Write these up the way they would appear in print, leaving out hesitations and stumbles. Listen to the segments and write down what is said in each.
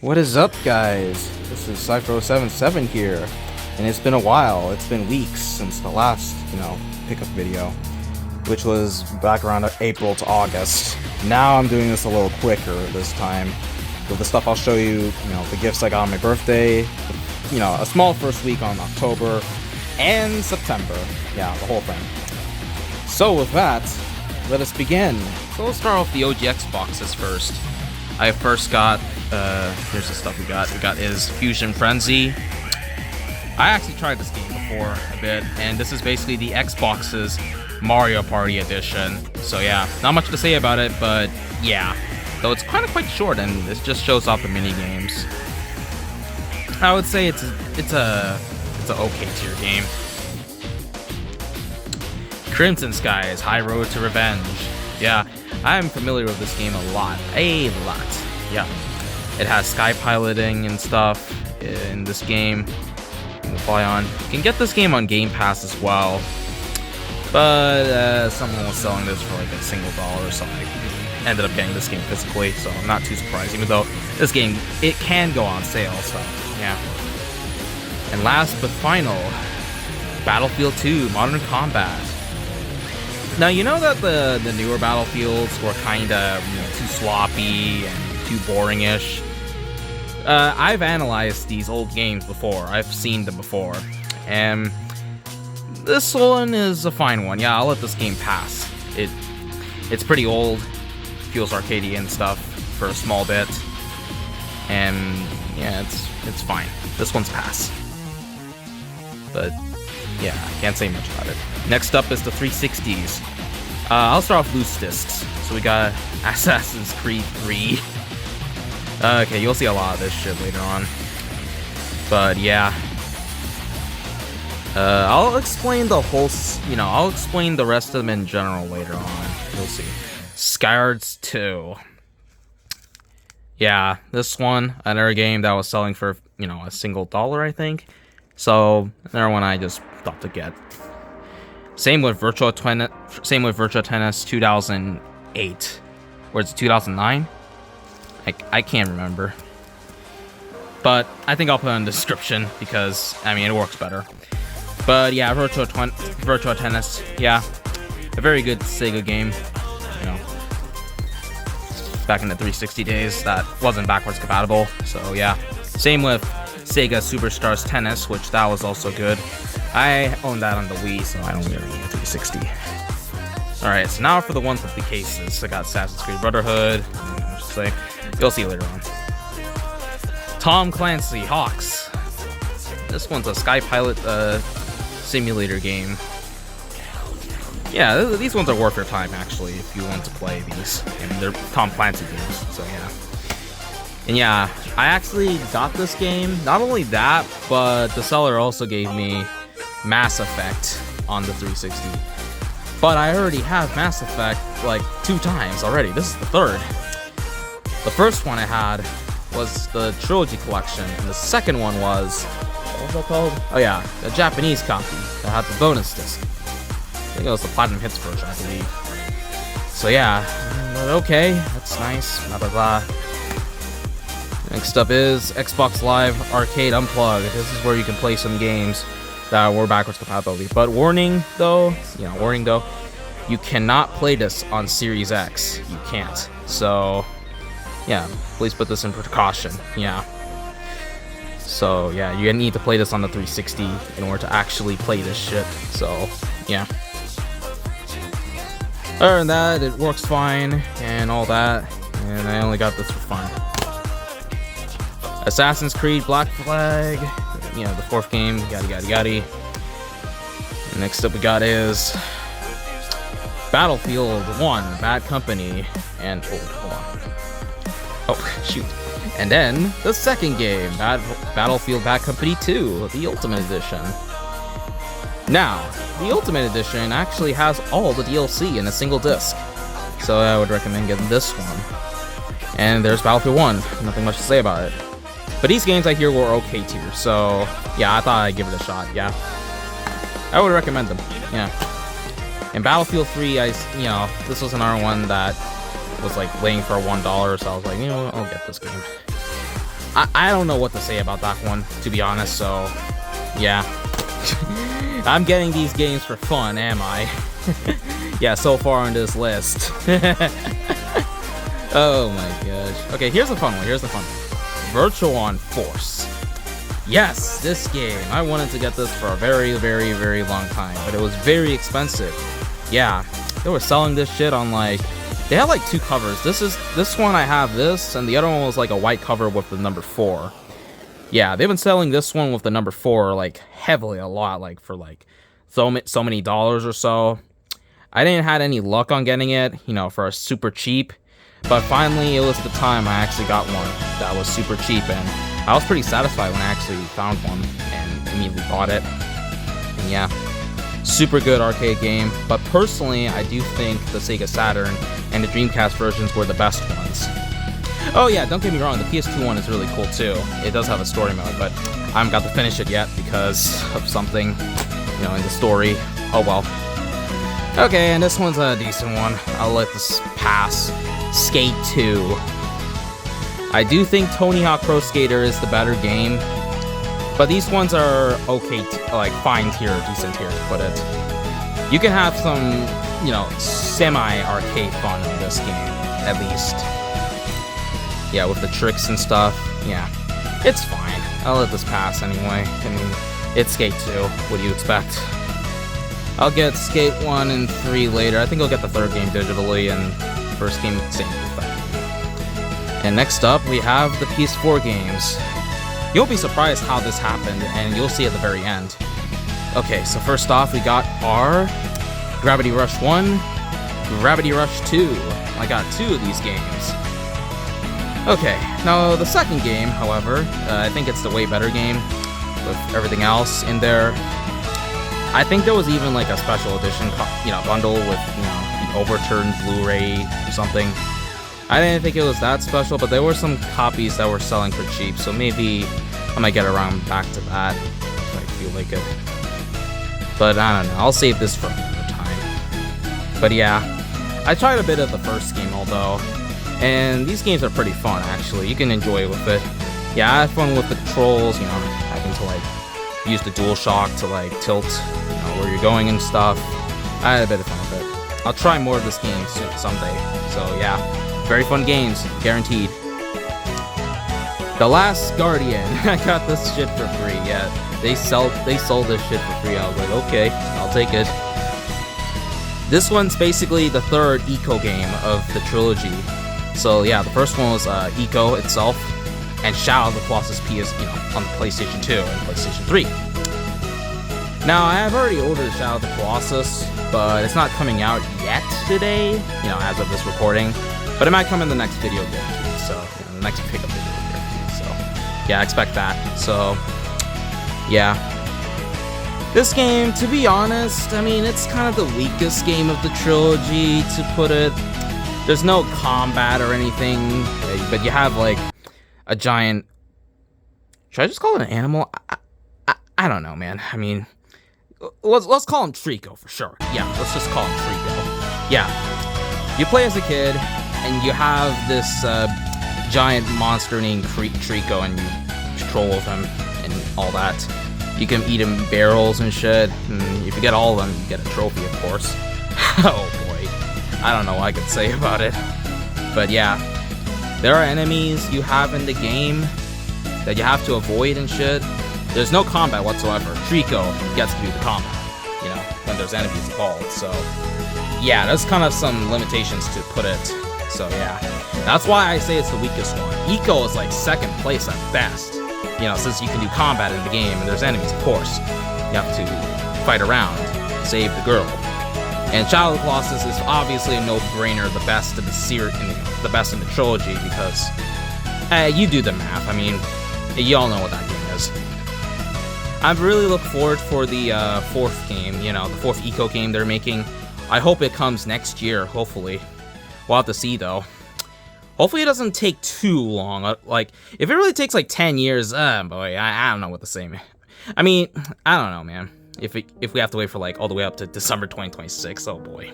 What is up, guys? This is Cypher077 here, and it's been a while. It's been weeks since the last, pickup video, which was back around April to August. Now I'm doing this a little quicker this time. With the stuff I'll show you, the gifts I got on my birthday, a small first week on October, and September. Yeah, the whole thing. So with that, let us begin. So we'll start off the OG Xboxes first. I first got, here's the stuff we got. We got is Fusion Frenzy. I actually tried this game before a bit, and this is basically the Xbox's Mario Party edition. So yeah, not much to say about it, but yeah. Though it's kind of quite short, and it just shows off the mini games. I would say it's a okay tier game. Crimson Skies High Road to Revenge. Yeah, I'm familiar with this game a lot. Yeah, it has sky piloting and stuff in this game. You can fly on. You can get this game on Game Pass as well, but someone was selling this for like $1, so I ended up getting this game physically. So I'm not too surprised, even though this game it can go on sale. So yeah. And last but final, Battlefield 2 Modern Combat. Now, you know that the newer Battlefields were kind of too sloppy and too boring-ish. I've analyzed these old games before. I've seen them before. And this one is a fine one. Yeah, I'll let this game pass. It's pretty old. Feels arcadey and stuff for a small bit. And yeah, it's fine. This one's pass. But yeah, I can't say much about it. Next up is the 360s. I'll start off loose discs. So we got Assassin's Creed 3. Okay, you'll see a lot of this shit later on. But yeah. I'll explain the whole, I'll explain the rest of them in general later on. You'll see. Skywars 2. Yeah, this one, another game that was selling for, a single $1, I think. So, another one I just thought to get. Same with Virtua Tennis 2008. Or is it 2009? I can't remember. But I think I'll put it in the description because, it works better. But yeah, Virtua Tennis, yeah. A very good Sega game. Back in the 360 days, that wasn't backwards compatible. So yeah. Same with Sega Superstars Tennis, which that was also good. I own that on the Wii, so I don't really need a 360. Alright, so now for the ones with the cases. I got Assassin's Creed Brotherhood. You'll see later on. Tom Clancy Hawks. This one's a sky pilot simulator game. Yeah, these ones are worth your time, actually, if you want to play these. They're Tom Clancy games, so yeah. And yeah, I actually got this game. Not only that, but the seller also gave me Mass Effect on the 360. But I already have Mass Effect like 2 times already. This is the 3rd. The first one I had was the Trilogy Collection, and the second one was, what was that called? Oh yeah, the Japanese copy that had the bonus disc. I think it was the Platinum Hits version, I believe. So yeah, but okay, that's nice, blah blah blah. Next up is Xbox Live Arcade Unplugged. This is where you can play some games that were backwards compatibility. But warning though, you cannot play this on Series X. You can't. So yeah, please put this in precaution. Yeah. So yeah, you need to play this on the 360 in order to actually play this shit. So yeah. Other than that, it works fine and all that, and I only got this for fun. Assassin's Creed Black Flag, the 4th game, yada. Next up we got is Battlefield 1 Bad Company, and hold on. Oh, shoot. And then the 2nd game, Battlefield Bad Company 2, the Ultimate Edition. Now, the Ultimate Edition actually has all the DLC in a single disc, so I would recommend getting this one. And there's Battlefield 1, nothing much to say about it. But these games I hear were okay tier, so yeah, I thought I'd give it a shot, yeah. I would recommend them, yeah. And Battlefield 3, this was another one that was like laying for $1, so I was like, I'll get this game. I don't know what to say about that one, to be honest, so yeah. I'm getting these games for fun, am I? Yeah, so far on this list. Oh my gosh. Okay, here's the fun one, Virtual Force. Yes, this game. I wanted to get this for a very, very, very long time, but it was very expensive. Yeah, they were selling this shit on like... They had like 2 covers. This one I have this, and the other one was like a white cover with the number 4. Yeah, they've been selling this one with the number 4 like heavily a lot, like for like so many dollars or so. I didn't had any luck on getting it, you know, for a super cheap. But finally, it was the time I actually got one that was super cheap, and I was pretty satisfied when I actually found one and immediately bought it. And yeah, super good arcade game. But personally, I do think the Sega Saturn and the Dreamcast versions were the best ones. Oh yeah, don't get me wrong, the PS2 one is really cool too. It does have a story mode, but I haven't got to finish it yet because of something, you know, in the story. Oh well. Okay, and this one's a decent one. I'll let this pass. Skate 2. I do think Tony Hawk Pro Skater is the better game, but these ones are okay, like fine tier, decent tier to put it. You can have some, you know, semi-arcade fun in this game, at least. Yeah, with the tricks and stuff. Yeah, it's fine. I'll let this pass anyway. I mean, it's Skate 2. What do you expect? I'll get Skate 1 and 3 later. I think I'll get the third game digitally, and first game same with that. And next up, we have the PS4 games. You'll be surprised how this happened, and you'll see at the very end. Okay, so first off, we got our Gravity Rush 1, Gravity Rush 2. I got 2 of these games. Okay, now the second game, however, I think it's the way better game with everything else in there. I think there was even like a special edition, you know, bundle with, you know, the overturned Blu-ray or something. I didn't think it was that special, but there were some copies that were selling for cheap, so maybe I might get around back to that if I feel like it. But I don't know, I'll save this for another time. But yeah, I tried a bit of the first game, although, and these games are pretty fun, actually. You can enjoy it with it. Yeah, I had fun with the controls, you know, having to like use the DualShock to like tilt, you know, where you're going and stuff. I had a bit of fun with it. I'll try more of this game someday. So yeah, very fun games, guaranteed. The Last Guardian. I got this shit for free. Yeah, they sold this shit for free. I was like, okay, I'll take it. This one's basically the third Eco game of the trilogy. So yeah, the first one was Eco itself, and Shadow of the Colossus PS, you know, on the PlayStation 2 and PlayStation 3. Now, I have already ordered Shadow of the Colossus, but it's not coming out yet today, you know, as of this recording. But it might come in the next video guarantee, so, you know, the next pickup video guarantee, so, yeah, expect that. So, yeah. This game, to be honest, I mean, it's kind of the weakest game of the trilogy, to put it. There's no combat or anything, but you have, like, a giant... Should I just call it an animal? I don't know, man. I mean, let's call him Trico for short. Yeah, let's just call him Trico. Yeah. You play as a kid, and you have this giant monster named Trico, and you control of him and all that. You can eat him in barrels and shit, and if you get all of them, you get a trophy, of course. Oh boy. I don't know what I could say about it. But yeah. There are enemies you have in the game that you have to avoid and shit. There's no combat whatsoever. Trico gets to do the combat, you know, when there's enemies involved. So, yeah, there's kind of some limitations to put it. So, yeah. That's why I say it's the weakest one. Eco is like second place at best. You know, since you can do combat in the game and there's enemies, of course. You have to fight around, save the girl. And Shadow of the Colossus is obviously a no-brainer, the best in the series, the best in the trilogy, because you do the math. I mean, you all know what that game is. I really look forward for the fourth game, you know, the fourth Eco game they're making. I hope it comes next year, hopefully. We'll have to see, though. Hopefully it doesn't take too long. Like, if it really takes like 10 years, boy, I don't know what to say, man. I mean, I don't know, man. If we have to wait for like all the way up to December 2026, oh boy.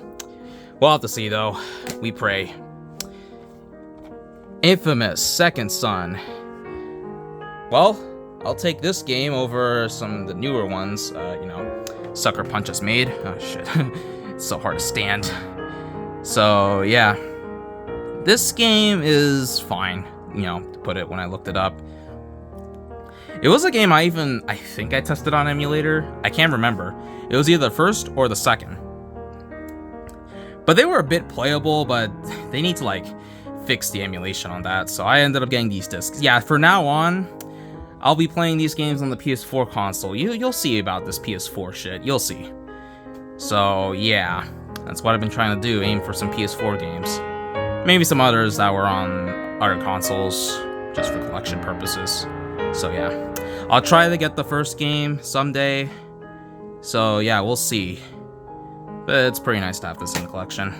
We'll have to see, though. We pray. Infamous Second Son. well, I'll take this game over some of the newer ones. You know, Sucker Punch has made. Oh shit, it's so hard to stand. So yeah, this game is fine. You know, to put it when I looked it up. It was a game I think I tested on emulator. I can't remember. It was either the first or the second. But they were a bit playable, but they need to like fix the emulation on that. So I ended up getting these discs. Yeah, for now on, I'll be playing these games on the PS4 console. You'll see about this PS4 shit. You'll see. So yeah, that's what I've been trying to do. Aim for some PS4 games. Maybe some others that were on other consoles, just for collection purposes. So yeah, I'll try to get the first game someday. So yeah, we'll see. But it's pretty nice to have this in the collection.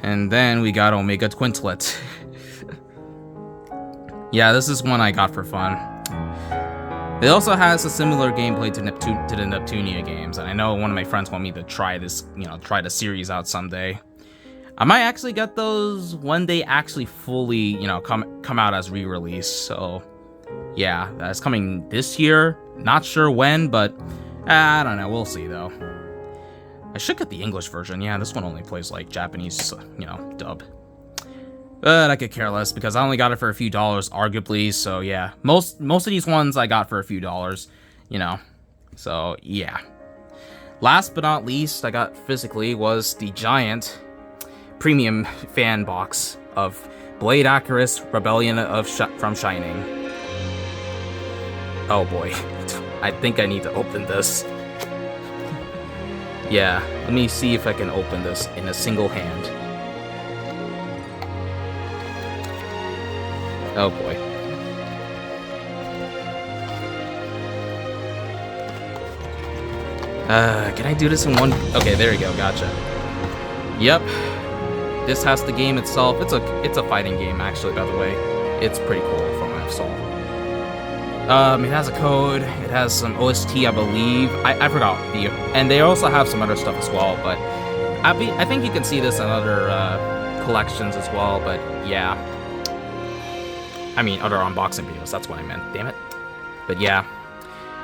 And then we got Omega Quintlet. Yeah, this is one I got for fun. It also has a similar gameplay to the Neptunia games, and I know one of my friends want me to try this, try the series out someday. I might actually get those when they actually fully, come out as re-release. So yeah, that's coming this year. Not sure when, but I don't know. We'll see though. I should get the English version. Yeah, this one only plays like Japanese, dub. But I could care less because I only got it for a few dollars, arguably. So yeah, most of these ones I got for a few dollars, So yeah. Last but not least, I got physically was the giant premium fan box of Blade Icarus Rebellion from Shining. Oh boy, I think I need to open this. Yeah, let me see if I can open this in a single hand. Oh boy. Can I do this in one? Okay, there you go, gotcha. Yep. This has the game itself. It's a fighting game, actually, by the way. It's pretty cool from what I saw. It has a code. It has some OST, I believe. I forgot. And they also have some other stuff as well, but I think you can see this in other collections as well, but yeah. I mean, other unboxing videos, that's what I meant, damn it. But yeah,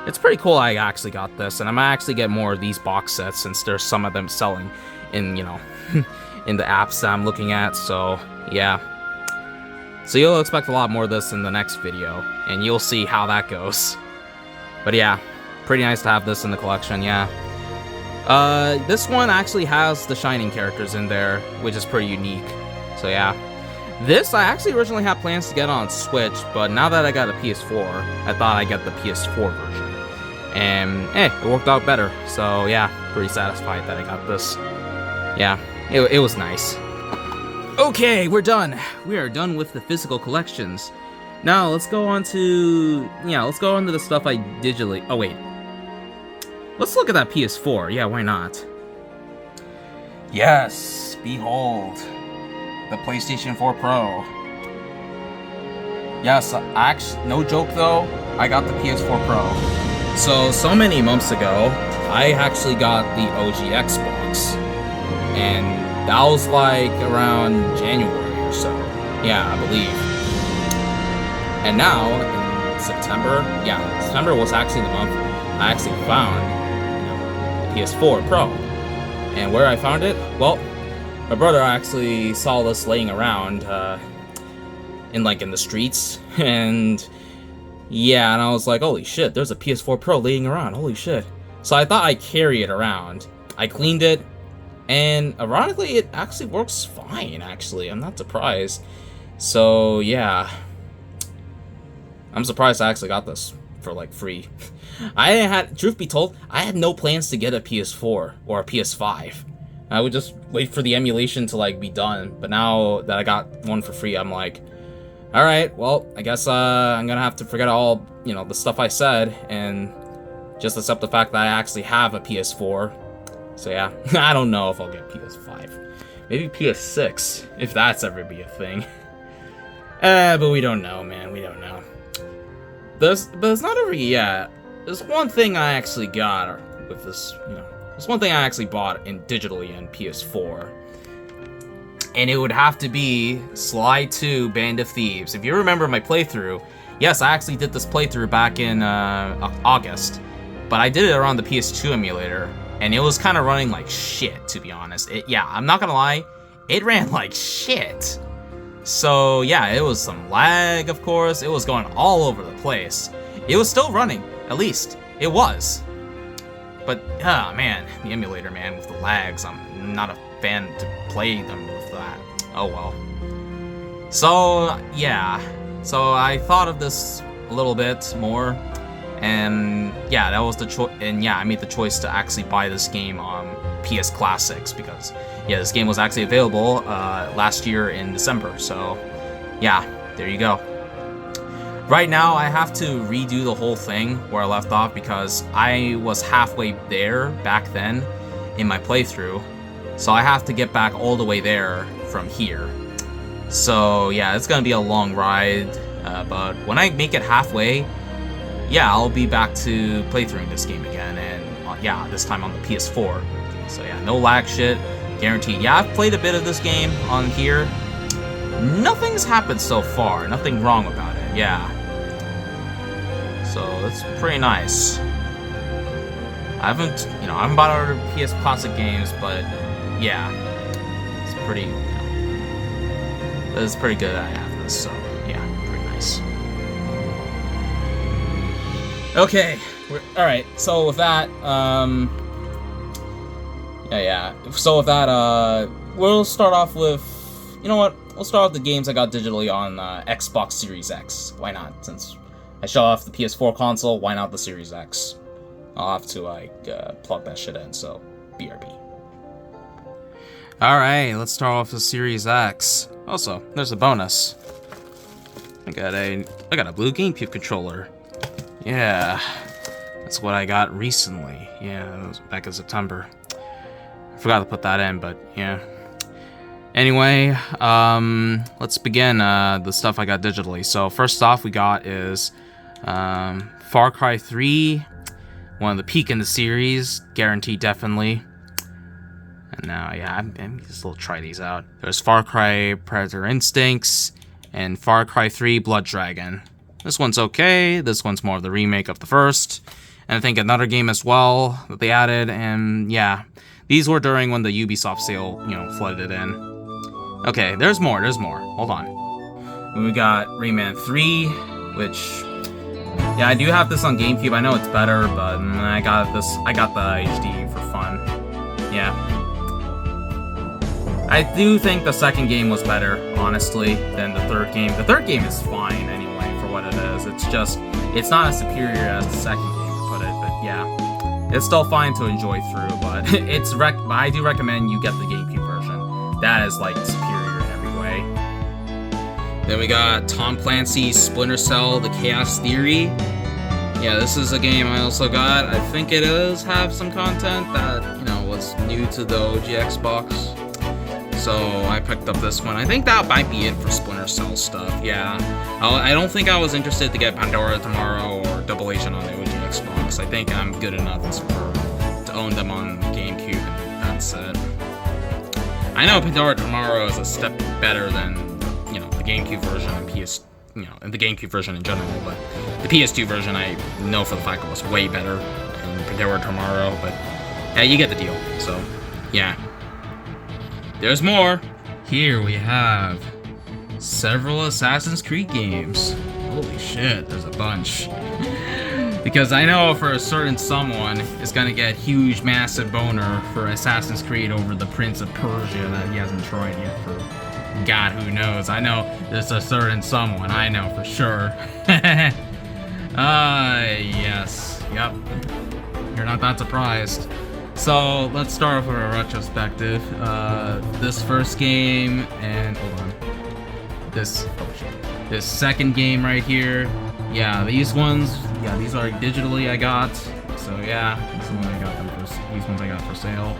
it's pretty cool I actually got this, and I might actually get more of these box sets since there's some of them selling in, in the apps that I'm looking at, so yeah. So you'll expect a lot more of this in the next video, and you'll see how that goes. But yeah, pretty nice to have this in the collection, yeah. This one actually has the Shining characters in there, which is pretty unique, so yeah. This, I actually originally had plans to get on Switch, but now that I got a PS4, I thought I'd get the PS4 version. And, it worked out better, so yeah, pretty satisfied that I got this. Yeah, it was nice. Okay, we're done. We are done with the physical collections. Now, let's go on to, the stuff I digitally... Oh, wait. Let's look at that PS4. Yeah, why not? Yes, behold. The PlayStation 4 Pro. Yes, actually, no joke though, I got the PS4 Pro. So many months ago, I actually got the OG Xbox. And that was like around January or so. Yeah, I believe. And now, in September, September was actually the month I actually found, the PS4 Pro. And where I found it? Well, my brother actually saw this laying around, in the streets, and yeah, and I was like, holy shit, there's a PS4 Pro laying around, holy shit. So I thought I'd carry it around. I cleaned it, and ironically, it actually works fine, actually. I'm not surprised. So, yeah. I'm surprised I actually got this for, free. Truth be told, I had no plans to get a PS4 or a PS5. I would just wait for the emulation to, be done. But now that I got one for free, I'm like, alright, well, I guess, I'm gonna have to forget all, the stuff I said, and just accept the fact that I actually have a PS4. So yeah, I don't know if I'll get PS5. Maybe PS6, if that's ever be a thing. But we don't know, man, we don't know. But it's not over yet. There's one thing I actually got with this, there's one thing I actually bought digitally in PS4. And it would have to be Sly 2 Band of Thieves. If you remember my playthrough, yes, I actually did this playthrough back in August, but I did it around the PS2 emulator, and it was kind of running like shit, to be honest. Yeah, I'm not gonna lie, it ran like shit. So yeah, it was some lag, of course. It was going all over the place. It was still running, at least. It was. But, man, the emulator, man, with the lags, I'm not a fan to play them with that. Oh well. So, yeah. So I thought of this a little bit more, and yeah, that was the choice. And yeah, I made the choice to actually buy this game on PS Classics because, yeah, this game was actually available last year in December. So, yeah, there you go. Right now, I have to redo the whole thing where I left off because I was halfway there back then in my playthrough. So I have to get back all the way there from here. So yeah, it's gonna be a long ride, but when I make it halfway, yeah, I'll be back to playthroughing this game again, and yeah, this time on the PS4. So yeah, no lag shit, guaranteed. Yeah, I've played a bit of this game on here. Nothing's happened so far, nothing wrong about it, yeah. So that's pretty nice. I haven't bought other PS Classic games, but yeah, it's pretty, it's pretty good that I have this, so yeah, pretty nice. Okay, alright, so with that, so with that, we'll start off with, you know what, we'll start off the games I got digitally on Xbox Series X. Why not? Since I shut off the PS4 console, why not the Series X? I'll have to, like, plug that shit in, so BRB. Alright, let's start off with Series X. Also, there's a bonus. I got a blue GameCube controller. Yeah, that's what I got recently. Yeah, it was back in September. I forgot to put that in, but yeah. Anyway, let's begin the stuff I got digitally. So first off we got is Far Cry 3, one of the peak in the series, guaranteed definitely. And now, yeah, I'm just try these out. There's Far Cry Predator Instincts and Far Cry 3 Blood Dragon. This one's okay. This one's more of the remake of the first. And I think another game as well that they added. And yeah, these were during when the Ubisoft sale, flooded in. Okay, there's more. Hold on. We got Rayman 3, which, yeah, I do have this on GameCube. I know it's better, but I got the HD for fun. Yeah. I do think the second game was better, honestly, than the third game. The third game is fine anyway for what it is. It's not as superior as the second game, to put it, but yeah. It's still fine to enjoy through, but I do recommend you get the GameCube version. That is, like, superior in every way. Then we got Tom Clancy's Splinter Cell: The Chaos Theory. Yeah, this is a game I also got. I think it does have some content that, was new to the OG Xbox. So I picked up this one. I think that might be it for Splinter Cell stuff, yeah. I don't think I was interested to get Pandora Tomorrow or Double Agent on the OG Xbox. I think I'm good enough to own them on GameCube, and that's it. I know Pandora Tomorrow is a step better than, the GameCube version and and the GameCube version in general, but the PS2 version I know for the fact it was way better than Pandora Tomorrow, but yeah, you get the deal, so yeah. There's more. Here we have several Assassin's Creed games. Holy shit, there's a bunch. Because I know for a certain someone is gonna get huge, massive boner for Assassin's Creed over the Prince of Persia that he hasn't tried yet for God who knows. I know there's a certain someone, I know for sure. Yes, yep. You're not that surprised. So let's start off with a retrospective. This first game, and hold on. This second game right here. Yeah, these ones. Yeah, these are digitally I got. So yeah, this one I got them for. These ones I got for sale.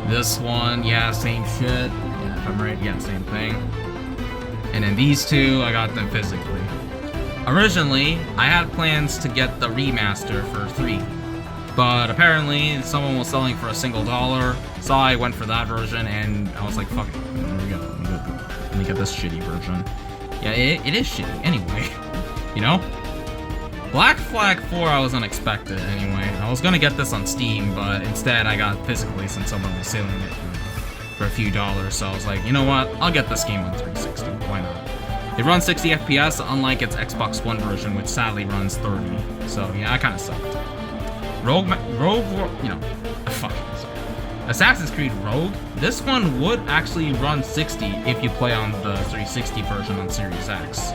This one, yeah, same shit. Yeah, if I'm right, yeah, same thing. And then these two, I got them physically. Originally, I had plans to get the remaster for 3. But apparently, someone was selling for $1, so I went for that version, and I was like, fuck it, there we go, let me get this shitty version. Yeah, it is shitty, anyway. you know? Black Flag 4 I was unexpected anyway. I was gonna get this on Steam, but instead I got physically since someone was selling it for a few dollars. So I was like, you know what? I'll get this game on 360. Why not? It runs 60 FPS, unlike its Xbox One version, which sadly runs 30. So yeah, I kind of sucked. You know, fuck. Assassin's Creed Rogue. This one would actually run 60 if you play on the 360 version on Series X.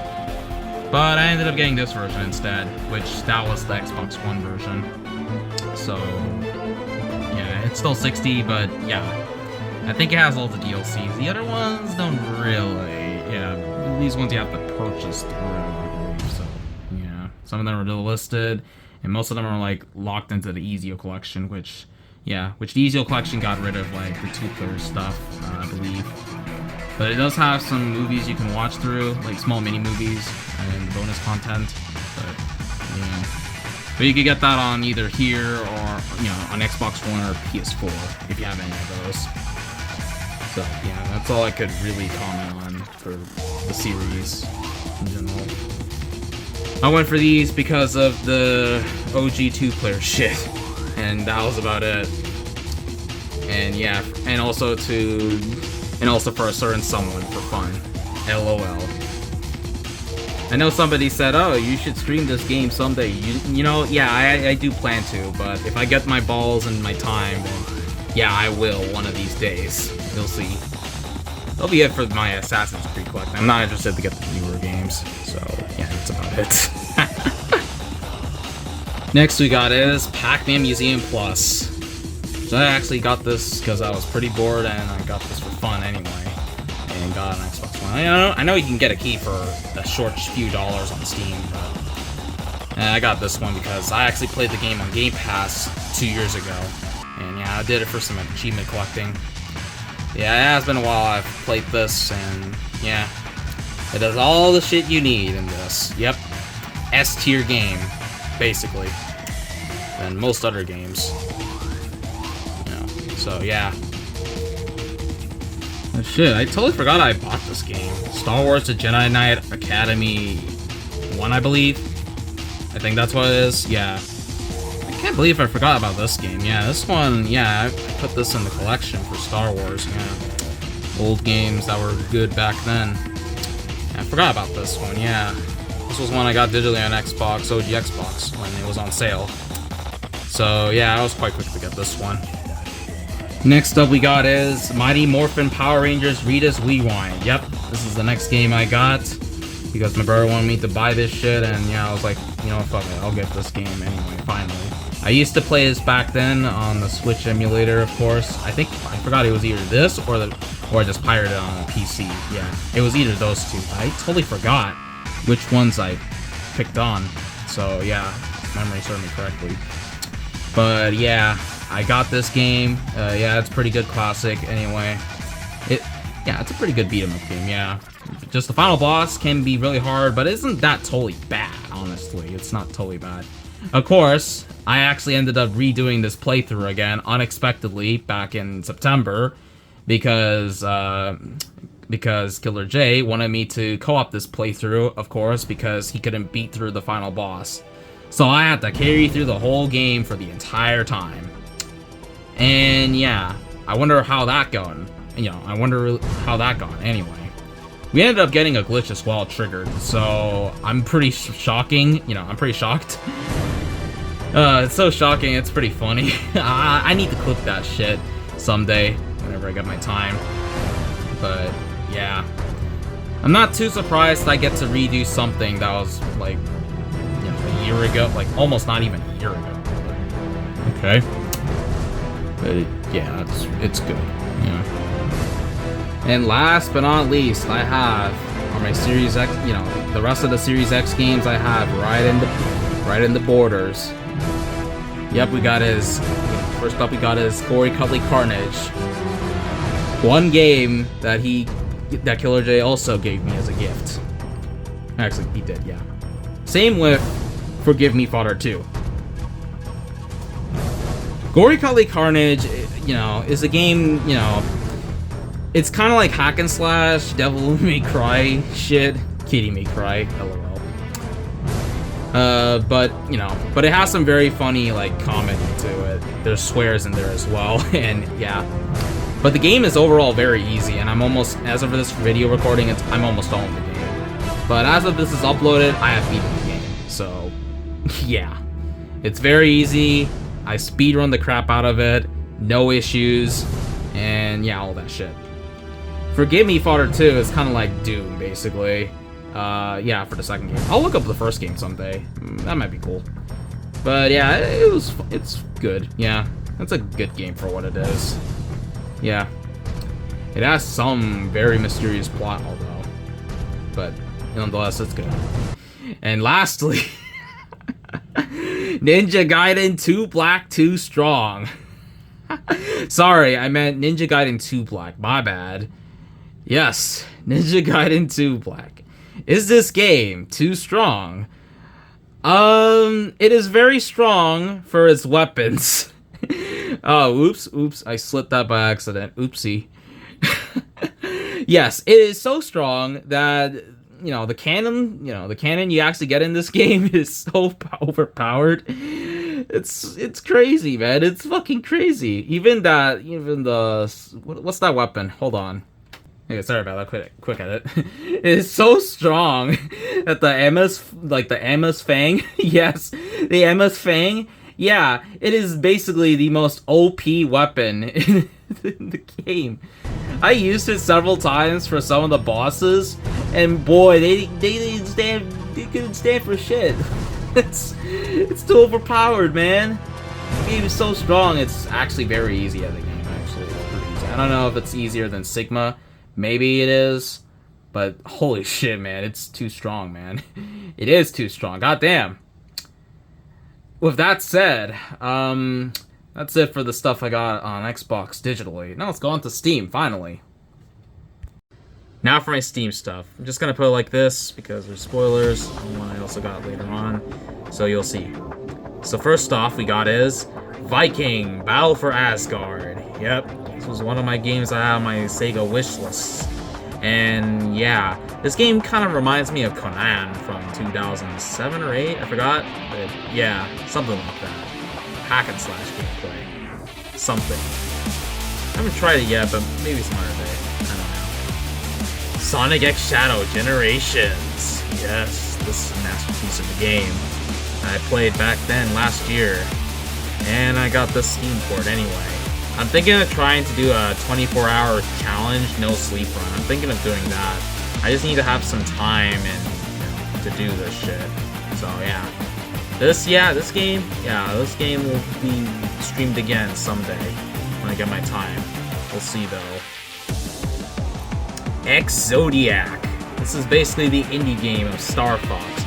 But I ended up getting this version instead, which that was the Xbox One version. So yeah, it's still 60, but yeah, I think it has all the DLCs. The other ones don't really. Yeah, these ones you have to purchase through, I believe. So yeah, some of them are still listed, and most of them are like locked into the Ezio collection, which the Ezio collection got rid of like the 2-player stuff, I believe. But it does have some movies you can watch through, like small mini movies and bonus content. But yeah, but you can get that on either here or on Xbox One or PS4 if you have any of those. So yeah, that's all I could really comment on for the series in general. I went for these because of the OG 2-player shit, and that was about it. And yeah, and also for a certain someone for fun. LOL. I know somebody said, oh, you should stream this game someday. You know, yeah, I do plan to, but if I get my balls and my time, then yeah, I will one of these days. You'll see. That'll be it for my Assassin's Creed collection. I'm not interested to get the newer games, so yeah, that's about it. Next we got is Pac-Man Museum Plus. So I actually got this because I was pretty bored and I got this for fun anyway, and got an Xbox One. I know you can get a key for a short few dollars on Steam, but I got this one because I actually played the game on Game Pass 2 years ago, and yeah, I did it for some achievement collecting. Yeah, it has been a while I've played this, and yeah, it does all the shit you need in this. Yep, S-tier game, basically, than most other games. So yeah. Oh, shit, I totally forgot I bought this game. Star Wars The Jedi Knight Academy 1, I believe. I think that's what it is. Yeah. I can't believe I forgot about this game. Yeah, this one, yeah, I put this in the collection for Star Wars, yeah. Old games that were good back then. Yeah, I forgot about this one, yeah. This was one I got digitally on Xbox, OG Xbox, when it was on sale. So yeah, I was quite quick to get this one. Next up we got is Mighty Morphin Power Rangers Rita's Rewind. Yep, this is the next game I got because my brother wanted me to buy this shit, and yeah, I was like, you know, fuck it, I'll get this game anyway, finally. I used to play this back then on the Switch emulator, of course. I forgot it was either this or I just pirated it on a PC. Yeah, it was either those two. I totally forgot which ones I picked on. So yeah, memory served me correctly. But yeah, I got this game. Yeah, it's a pretty good classic anyway. It's a pretty good beat 'em up game, yeah. Just the final boss can be really hard, but isn't that totally bad, honestly. It's not totally bad. Of course, I actually ended up redoing this playthrough again, unexpectedly, back in September, because Killer J wanted me to co-op this playthrough, of course, because he couldn't beat through the final boss. So I had to carry through the whole game for the entire time. And yeah, I wonder how that gone. I wonder how that gone anyway. We ended up getting a glitch as well triggered, so I'm pretty shocking. I'm pretty shocked. It's so shocking, it's pretty funny. I need to clip that shit someday, whenever I get my time. But yeah, I'm not too surprised I get to redo something that was like, a year ago, like almost not even a year ago. Okay. But yeah, it's good. And last but not least, I have on my Series X, the rest of the Series X games I have right in the borders. Yep, we got his. First up, we got his Gory Cuddly Carnage. One game that Killer J also gave me as a gift. Actually, he did, yeah. Same with Forgive Me, Father 2. Gory Cuddly Carnage, is a game, it's kind of like hack and slash, Devil May Cry shit. Kitty May Cry, lol. But but it has some very funny like comedy to it. There's swears in there as well, and yeah. But the game is overall very easy, and I'm almost, as of this video recording, I'm almost done with the game. But as of this is uploaded, I have beaten the game. So yeah, it's very easy. I speedrun the crap out of it, no issues, and yeah, all that shit. Forgive Me Father 2 is kind of like Doom, basically. Yeah, for the second game. I'll look up the first game someday. That might be cool. But yeah, it's good. Yeah, it's a good game for what it is. Yeah. It has some very mysterious plot, although. But nonetheless, it's good. And lastly, Ninja Gaiden 2 Black 2 Strong. Sorry, I meant Ninja Gaiden 2 Black. My bad. Yes, Ninja Gaiden 2 Black. Is this game too strong? It is very strong for its weapons. Oh, oops, I slipped that by accident. Oopsie. Yes, it is so strong that, the cannon you actually get in this game is so overpowered. It's crazy, man. It's fucking crazy. Even the, what's that weapon? Hold on. Hey, sorry about that. Quick edit. It is so strong that the MS Fang. Yes, the MS Fang. Yeah, it is basically the most OP weapon in the game. I used it several times for some of the bosses, and boy, they couldn't stand for shit. It's too overpowered, man. The game is so strong. It's actually very easy at the game. Actually, it's pretty easy. I don't know if it's easier than Sigma. Maybe it is, but holy shit, man, it's too strong, man. It is too strong. Goddamn. With that said, that's it for the stuff I got on Xbox digitally. Now let's go on to Steam, finally. Now for my Steam stuff. I'm just gonna put it like this because there's spoilers on one I also got later on, so you'll see. So first off, we got is Viking Battle for Asgard. Yep, this was one of my games I had on my Sega wish list. And yeah, this game kind of reminds me of Conan from 2007 or 8, I forgot. But yeah, something like that. Hack and slash gameplay. Something. I haven't tried it yet, but maybe some other day. I don't know. Sonic X Shadow Generations. Yes, this is a masterpiece of the game. I played back then last year, and I got the Steam port anyway. I'm thinking of trying to do a 24-hour challenge, no sleep run. I'm thinking of doing that. I just need to have some time and to do this shit. So yeah, this game will be streamed again someday when I get my time. We'll see though. Exodiac. This is basically the indie game of Star Fox.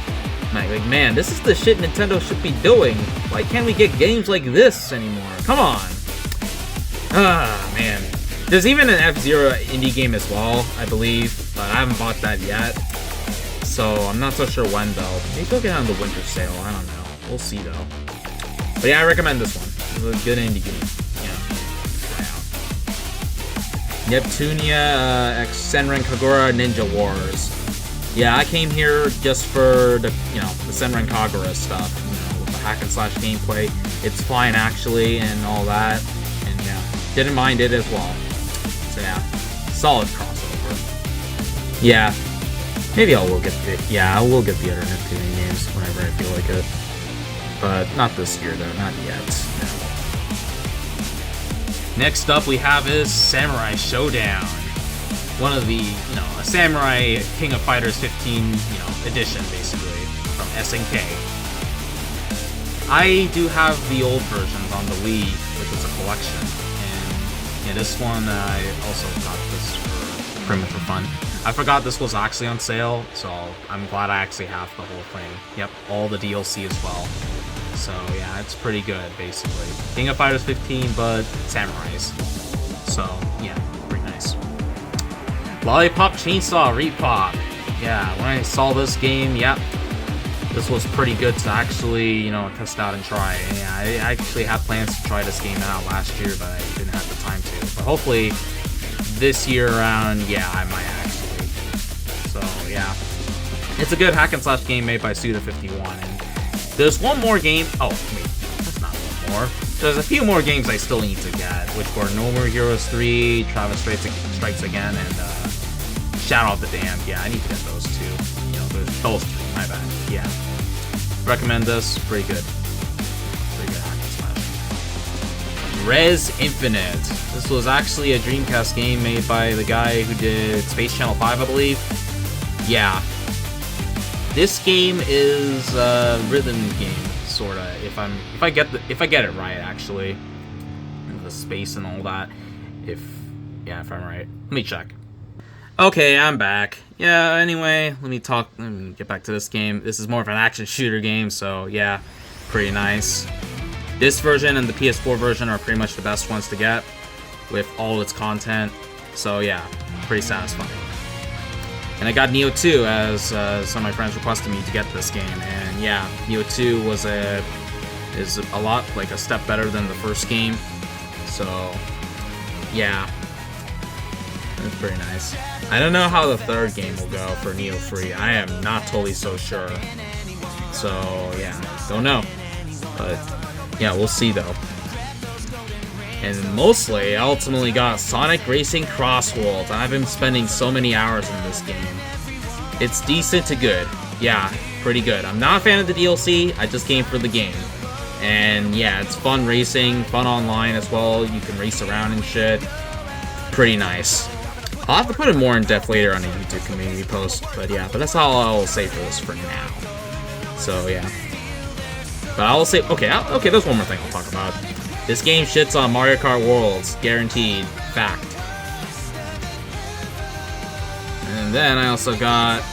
Like, man, this is the shit Nintendo should be doing. Why can't we get games like this anymore? Come on. Ah, man. There's even an F-Zero indie game as well, I believe, but I haven't bought that yet. So I'm not so sure when though. Maybe I'll get on the winter sale. I don't know. We'll see though. But yeah, I recommend this one. It's a good indie game. Yeah. Neptunia X Senran Kagura Ninja Wars. Yeah, I came here just for the the Senran Kagura stuff. With the hack and slash gameplay. It's fine actually, and all that. And yeah, didn't mind it as well. So yeah, solid crossover. Yeah, maybe I will get the other Neptunian games whenever I feel like it. But not this year though, not yet. No. Next up we have is Samurai Showdown. One of the, a Samurai King of Fighters 15, edition basically from SNK. I do have the old versions on the Wii, which is a collection, and yeah, this one I also got this for pretty much for fun. I forgot this was actually on sale, so I'm glad I actually have the whole thing. Yep, all the DLC as well. So yeah, it's pretty good basically. King of Fighters 15, but samurais. So yeah, pretty nice. Lollipop Chainsaw Repop. Yeah, when I saw this game, yep, this was pretty good to actually, test out and try. And yeah, I actually had plans to try this game out last year, but I didn't have the time to. But hopefully, this year around, yeah, I might actually. So yeah, it's a good hack and slash game made by Suda51, and There's one more game. Oh, wait, that's not one more. There's a few more games I still need to get, which were No More Heroes 3, Travis Strikes Again, and Shadow of the Damned. Yeah, I need to get those two. You know, there's those two. My bad. Yeah. Recommend this. Pretty good. Pretty good hack and slash. Res Infinite. This was actually a Dreamcast game made by the guy who did Space Channel 5, I believe. Yeah. This game is a rhythm game, sorta. If I get it right, actually, the space and all that. If I'm right, let me check. Okay, I'm back. Yeah. Anyway, let me get back to this game. This is more of an action shooter game, so yeah, pretty nice. This version and the PS4 version are pretty much the best ones to get with all its content. So yeah, pretty satisfying. And I got Nioh 2 as some of my friends requested me to get this game, and yeah, Nioh 2 is a lot like a step better than the first game. So yeah, that's pretty nice. I don't know how the third game will go for Nioh 3. I am not totally so sure. So yeah, don't know, but yeah, we'll see though. And mostly, I ultimately got Sonic Racing Cross Worlds, and I've been spending so many hours in this game. It's decent to good. Yeah, pretty good. I'm not a fan of the DLC, I just came for the game. And yeah, it's fun racing, fun online as well. You can race around and shit. Pretty nice. I'll have to put it more in depth later on a YouTube community post, but that's all I'll say for this for now. So yeah. But I'll say, okay, there's one more thing I'll talk about. This game shits on Mario Kart Worlds, guaranteed. Fact. And then I also got,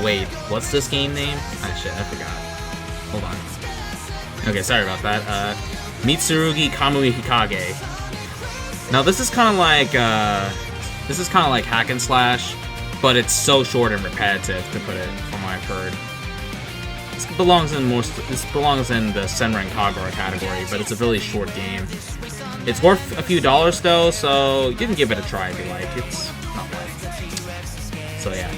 wait, what's this game name? Ah, shit, I forgot. Hold on. Okay, sorry about that. Mitsurugi Kamui Hikage. Now this is kind of like hack and slash, but it's so short and repetitive, to put it from what I've heard. This belongs in the Senran Kagura category, but it's a really short game. It's worth a few dollars though, so you can give it a try if you like. It's not bad. So yeah,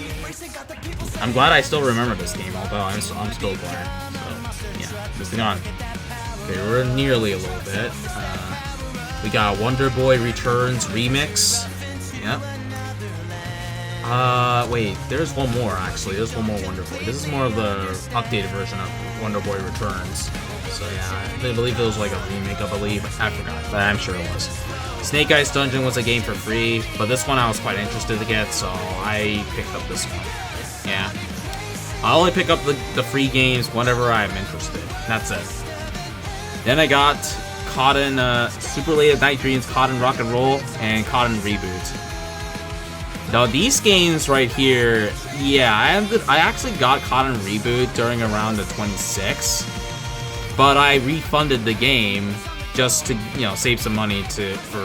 I'm glad I still remember this game, although I'm still glad. So yeah, moving on. Okay, we're nearly a little bit. We got Wonder Boy Returns Remix. Yep. Wait, there's one more actually. There's one more Wonder Boy. This is more of the updated version of Wonder Boy Returns. So yeah, I believe it was like a remake, I believe. I forgot, but I'm sure it was. Snake Ice Dungeon was a game for free, but this one I was quite interested to get, so I picked up this one. Yeah. I only pick up the free games whenever I'm interested. That's it. Then I got Cotton, Super Late at Night Dreams, Cotton Rock and Roll, and Cotton Reboot. Now these games right here, yeah, I actually got Cotton Reboot during around the 26th, but I refunded the game just to, you know, save some money for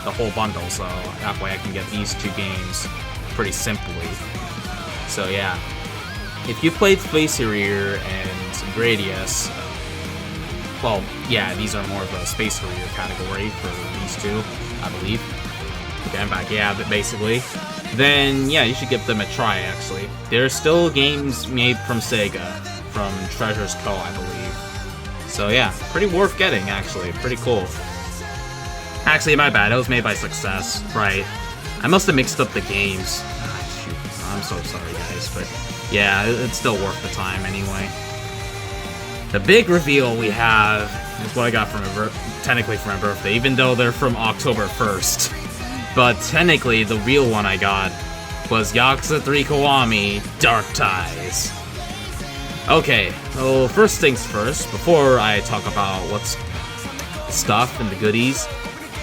the whole bundle, so that way I can get these two games pretty simply. So yeah, if you played Space Harrier and Gradius, well, yeah, these are more of a Space Harrier category for these two, I believe. Okay, I'm back. Yeah, but basically. Then, yeah, you should give them a try, actually. There's still games made from Sega, from Treasures Co., I believe. So, yeah, pretty worth getting, actually. Pretty cool. Actually, my bad. It was made by Success. Right. I must have mixed up the games. Ah, shoot. I'm so sorry, guys. But, yeah, it's still worth the time, anyway. The big reveal we have is what I got technically for my birthday, even though they're from October 1st. But technically, the real one I got was Yakuza 3 Kiwami Dark Ties. Okay, so first things first, before I talk about what's stuff and the goodies,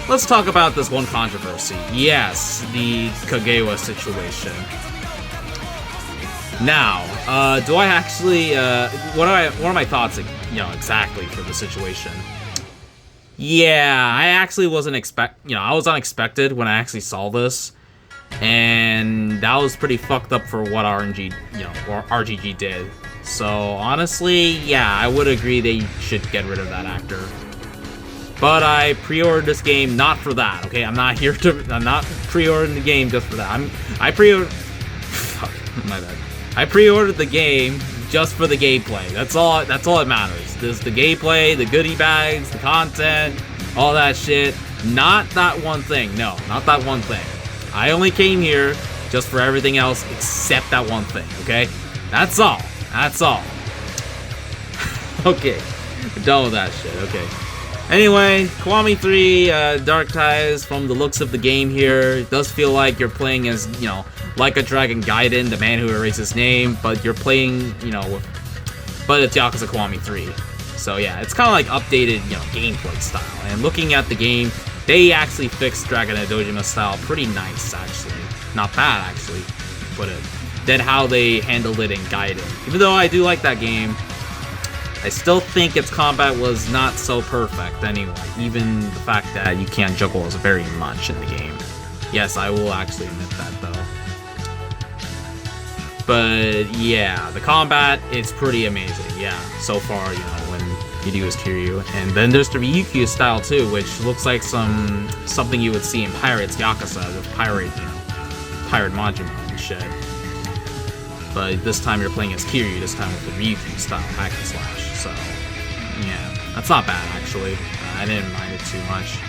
let's talk about this one controversy. Yes, the Kagewa situation. Now, do I actually, what are my thoughts, you know, exactly for the situation? Yeah, I actually wasn't I was unexpected when I actually saw this, and that was pretty fucked up for what RGG did. So honestly, yeah, I would agree they should get rid of that actor. But I pre-ordered this game not for that. Okay, I'm not pre-ordering the game just for that. I pre-ordered the game just for the gameplay. That's all that matters. There's the gameplay, the goodie bags, the content, all that shit. Not that one thing. No, not that one thing. I only came here just for everything else except that one thing, okay? That's all. That's all. Okay. We're done with that shit, okay. Anyway, Kiwami 3, Dark Ties, from the looks of the game here, it does feel like you're playing as, you know, like a Dragon Gaiden, the man who erased his name, but you're playing, you know, but it's Yakuza Kiwami 3. So yeah, it's kind of like updated, you know, gameplay style. And looking at the game, they actually fixed Dragon and Dojima style pretty nice, actually. Not bad, actually, but than how they handled it in Gaiden. Even though I do like that game, I still think its combat was not so perfect anyway, even the fact that you can't juggle as very much in the game. Yes, I will actually admit that, though. But yeah, the combat is pretty amazing, yeah, so far, you know, when you do as Kiryu. And then there's the Ryukyu style too, which looks like something you would see in Pirates Yakuza with Pirate Majima and shit. But this time you're playing as Kiryu, this time with the Ryukyu style hack and slash. So yeah, that's not bad actually. I didn't mind it too much.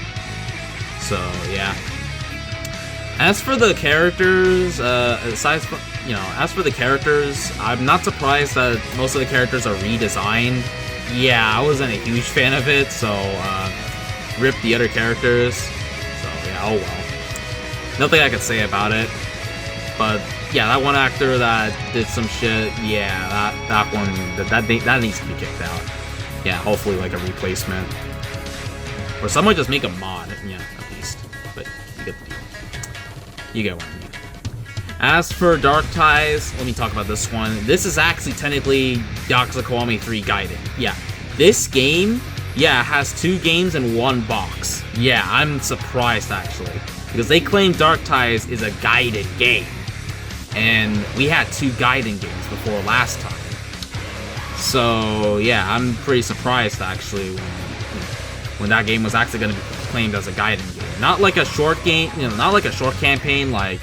So yeah. As for the characters, as for the characters, I'm not surprised that most of the characters are redesigned. Yeah, I wasn't a huge fan of it, so rip the other characters. So yeah, oh well. Nothing I could say about it. But yeah, that one actor that did some shit, yeah, that needs to be kicked out. Yeah, hopefully like a replacement. Or someone just make a mod, yeah, at least. But you get the deal. You get what I mean. As for Dark Ties, let me talk about this one. This is actually technically Yakuza Kiwami 3 Gaiden. Yeah, this game, yeah, has 2 games in one box. Yeah, I'm surprised actually. Because they claim Dark Ties is a Gaiden game. And we had 2 Gaiden games before last time. So yeah, I'm pretty surprised actually when that game was actually going to be claimed as a Gaiden game. Not like a short game, you know, not like a short campaign like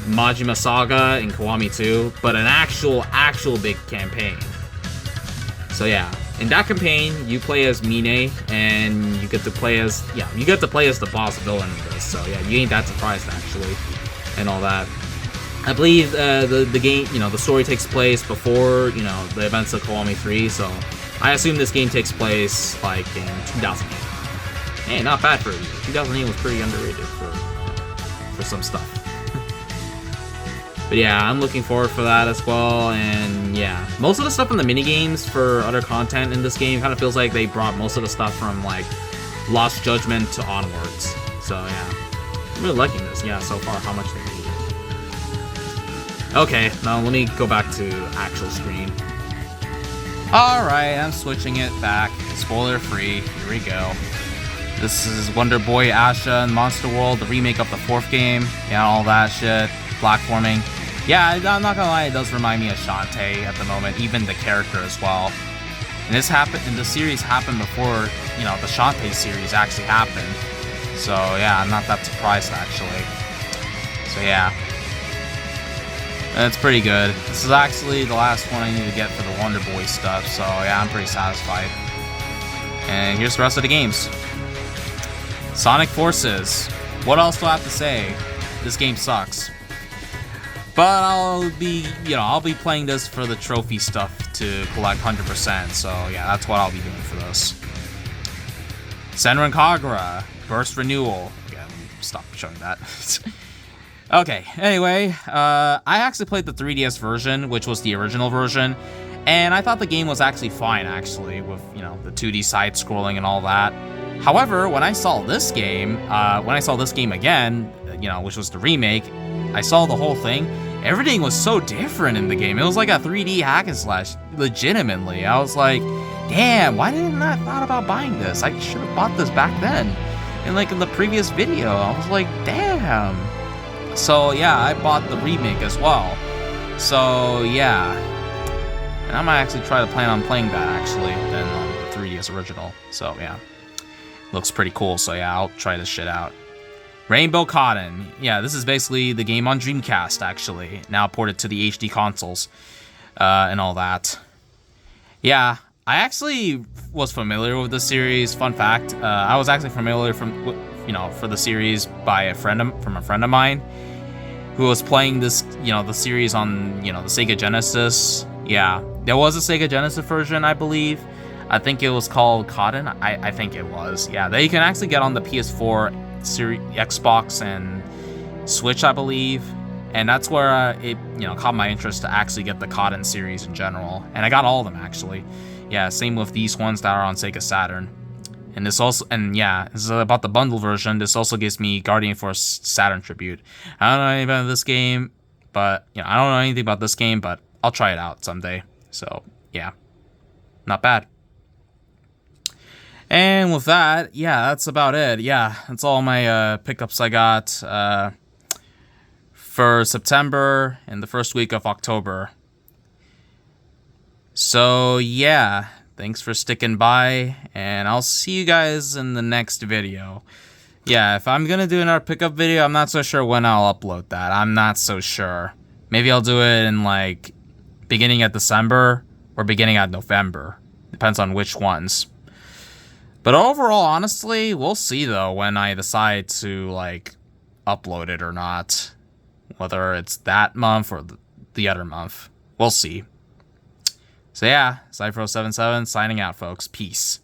Majima Saga and Kiwami 2, but an actual big campaign. So yeah, in that campaign, you play as Mine, and you get to play as the boss villain in this. So yeah, you ain't that surprised actually, and all that. I believe the game, you know, the story takes place before, you know, the events of Kiwami 3, so I assume this game takes place like in 2008. Hey, not bad for a year. 2008 was pretty underrated for some stuff. But yeah, I'm looking forward for that as well, and yeah, most of the stuff in the minigames for other content in this game kind of feels like they brought most of the stuff from like Lost Judgment to onwards. So yeah, I'm really liking this, yeah, so far, how much they made. Okay, now let me go back to actual screen. Alright, I'm switching it back, spoiler free, here we go. This is Wonder Boy Asha and Monster World, the remake of the 4th game, yeah, all that shit. Platforming. Yeah, I'm not gonna lie, it does remind me of Shantae at the moment, even the character as well. And the series happened before, you know, the Shantae series actually happened. So yeah, I'm not that surprised actually. So yeah. It's pretty good. This is actually the last one I need to get for the Wonder Boy stuff, so yeah, I'm pretty satisfied. And here's the rest of the games. Sonic Forces. What else do I have to say? This game sucks. But I'll be playing this for the trophy stuff to collect 100%, so yeah, that's what I'll be doing for this. Senran Kagura, Burst Renewal. Yeah, let me stop showing that. Okay, anyway, I actually played the 3DS version, which was the original version, and I thought the game was actually fine, actually, with, you know, the 2D side-scrolling and all that. However, when I saw this game again, you know, which was the remake, I saw the whole thing. Everything was so different in the game. It was like a 3D hack and slash, legitimately. I was like, damn, why didn't I thought about buying this? I should have bought this back then. And like in the previous video, I was like, damn. So yeah, I bought the remake as well. So yeah. And I might actually try to plan on playing that actually than the 3DS original. So yeah. Looks pretty cool, so yeah, I'll try this shit out. Rainbow Cotton. Yeah, this is basically the game on Dreamcast, actually. Now ported to the HD consoles, and all that. Yeah, I actually was familiar with the series. Fun fact: I was actually familiar for the series by a friend of mine who was playing this, the series on, the Sega Genesis. Yeah, there was a Sega Genesis version, I believe. I think it was called Cotton. I think it was. Yeah, that you can actually get on the PS4, Xbox, and Switch, I believe. And that's where it, caught my interest to actually get the Cotton series in general. And I got all of them, actually. Yeah, same with these ones that are on Sega Saturn. And this is about the bundle version. This also gives me Guardian Force Saturn Tribute. I don't know anything about this game, but, I don't know anything about this game, but I'll try it out someday. So, yeah. Not bad. And with that, yeah, that's about it. Yeah, that's all my pickups I got for September and the first week of October. So yeah, thanks for sticking by, and I'll see you guys in the next video. Yeah, if I'm gonna do another pickup video, I'm not so sure when I'll upload that. I'm not so sure. Maybe I'll do it in like beginning of December or beginning of November. Depends on which ones. But overall, honestly, we'll see though when I decide to like upload it or not. Whether it's that month or the other month. We'll see. So yeah, Cypher077 signing out, folks. Peace.